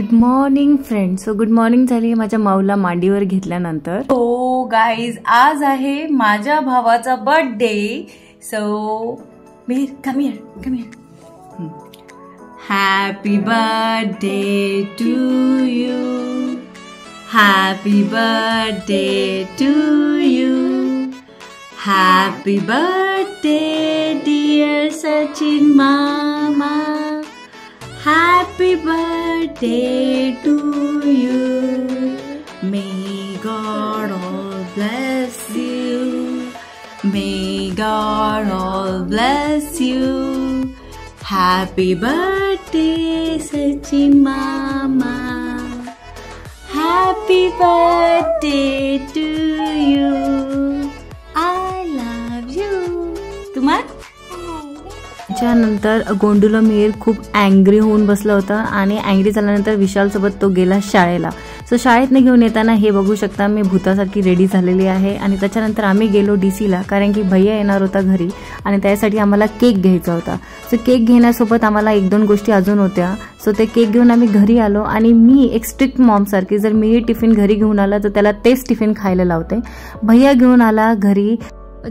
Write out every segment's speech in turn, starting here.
Good morning friends. So good morning झाली माझ्या माऊला मांडीवर घेतल्यानंतर. हो गाईज, आज आहे माझ्या भावाचा birthday. So Mihir come here. Happy birthday to you. Happy birthday to you. Happy birthday dear Sachin मामा. Happy birthday to you. May God all bless you. May God all bless you. Happy birthday Sachin Mama. Happy birthday to you. I love you. तुम्हाला त्यानंतर गोंडूला मिहिर खूप angry होऊन बसला होता आणि angry झाल्यानंतर विशालसोबत तो गेला शाळेला. सो शाळेतनं घेऊन येताना हे बघू शकता मी भूतासारखी रेडी झालेली आहे. आणि त्याच्यानंतर आम्ही गेलो डीसीला, कारण की भैया येणार होता घरी आणि त्यासाठी आम्हाला केक घ्यायचा होता. सो केक घेण्यासोबत आम्हाला 1-2 गोष्टी अजून होत्या. सो ते केक घेऊन आम्ही घरी आलो आणि मी एक स्ट्रिक्ट मॉमसारखी, जर मिहिर टिफिन घरी घेऊन आला तर त्याला तेच टिफिन खायला लावते. भैया घेऊन आला घरी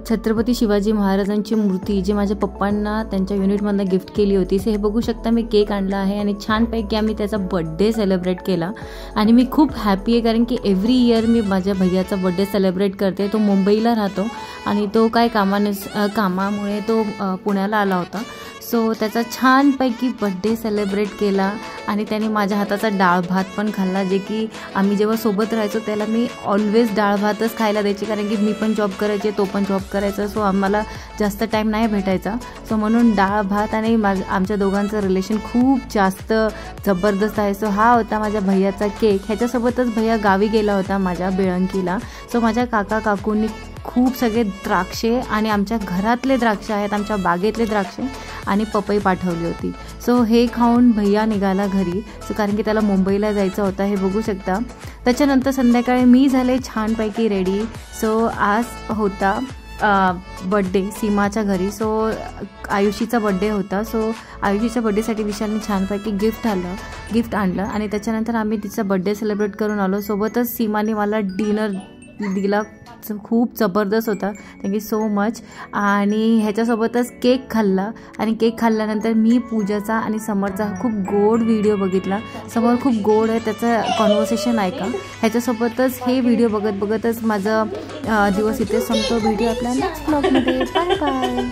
छत्रपती शिवाजी महाराजांची मूर्ती, जी माझ्या पप्पांना त्यांच्या युनिटमधनं गिफ्ट केली होती. सो हे बघू शकता मी केक आणला आहे आणि छानपैकी आम्ही त्याचा बड्डे सेलिब्रेट केला. आणि मी खूप हॅपी आहे, कारण की एव्हरी इयर मी माझ्या भैयाचा बड्डे सेलिब्रेट करते. तो मुंबईला राहतो आणि तो काय कामामुळे तो पुण्याला आला होता. सो त्याचा छानपैकी बड्डे सेलिब्रेट केला आणि त्याने माझ्या हाताचा डाळ भात पण खाल्ला, जे की आम्ही जेव्हा सोबत राहायचो त्याला मी ऑलवेज डाळ भातच खायला द्यायची, कारण की मी पण जॉब करायचे, तो पण जॉब करायचा. सो आम्हाला जास्त टाईम नाही भेटायचा. सो म्हणून डाळ भात आणि आमच्या दोघांचं रिलेशन खूप जास्त जबरदस्त आहे. सो हा होता माझ्या भैयाचा केक. ह्याच्यासोबतच भैया गावी गेला होता माझ्या बेळंकीला. सो माझ्या काकांनी खूप सगळे द्राक्षे आणि आमच्या घरातले द्राक्ष आहेत, आमच्या बागेतले द्राक्षे आणि पपई पाठवली होती. सो हे खाऊन भैया निघाला घरी. सो कारण की त्याला मुंबईला जायचं होतं, हे बघू शकता. त्याच्यानंतर संध्याकाळी मी झाले छानपैकी रेडी. सो आज होता बड्डे सीमाच्या घरी. सो आयुषीचा बड्डे होता. सो आयुषीच्या बड्डेसाठी विशालने छानपैकी गिफ्ट आणलं आणि त्याच्यानंतर आम्ही तिचा बड्डे सेलिब्रेट करून आलो. सोबतच सीमाने मला डिनर दिला, खूप जबरदस्त होता. Thank you so much. आणि ह्याच्यासोबतच केक खाल्ला आणि केक खाल्ल्यानंतर मी पूजाचा आणि समरचा खूप गोड व्हिडिओ बघितला. समर खूप गोड आहे, त्याचं कॉन्व्हर्सेशन ऐका. ह्याच्यासोबतच हे व्हिडिओ बघतच माझा दिवस इथे संपतो. व्हिडिओ आपल्या नेक्स्ट ब्लॉगमध्ये. Bye bye.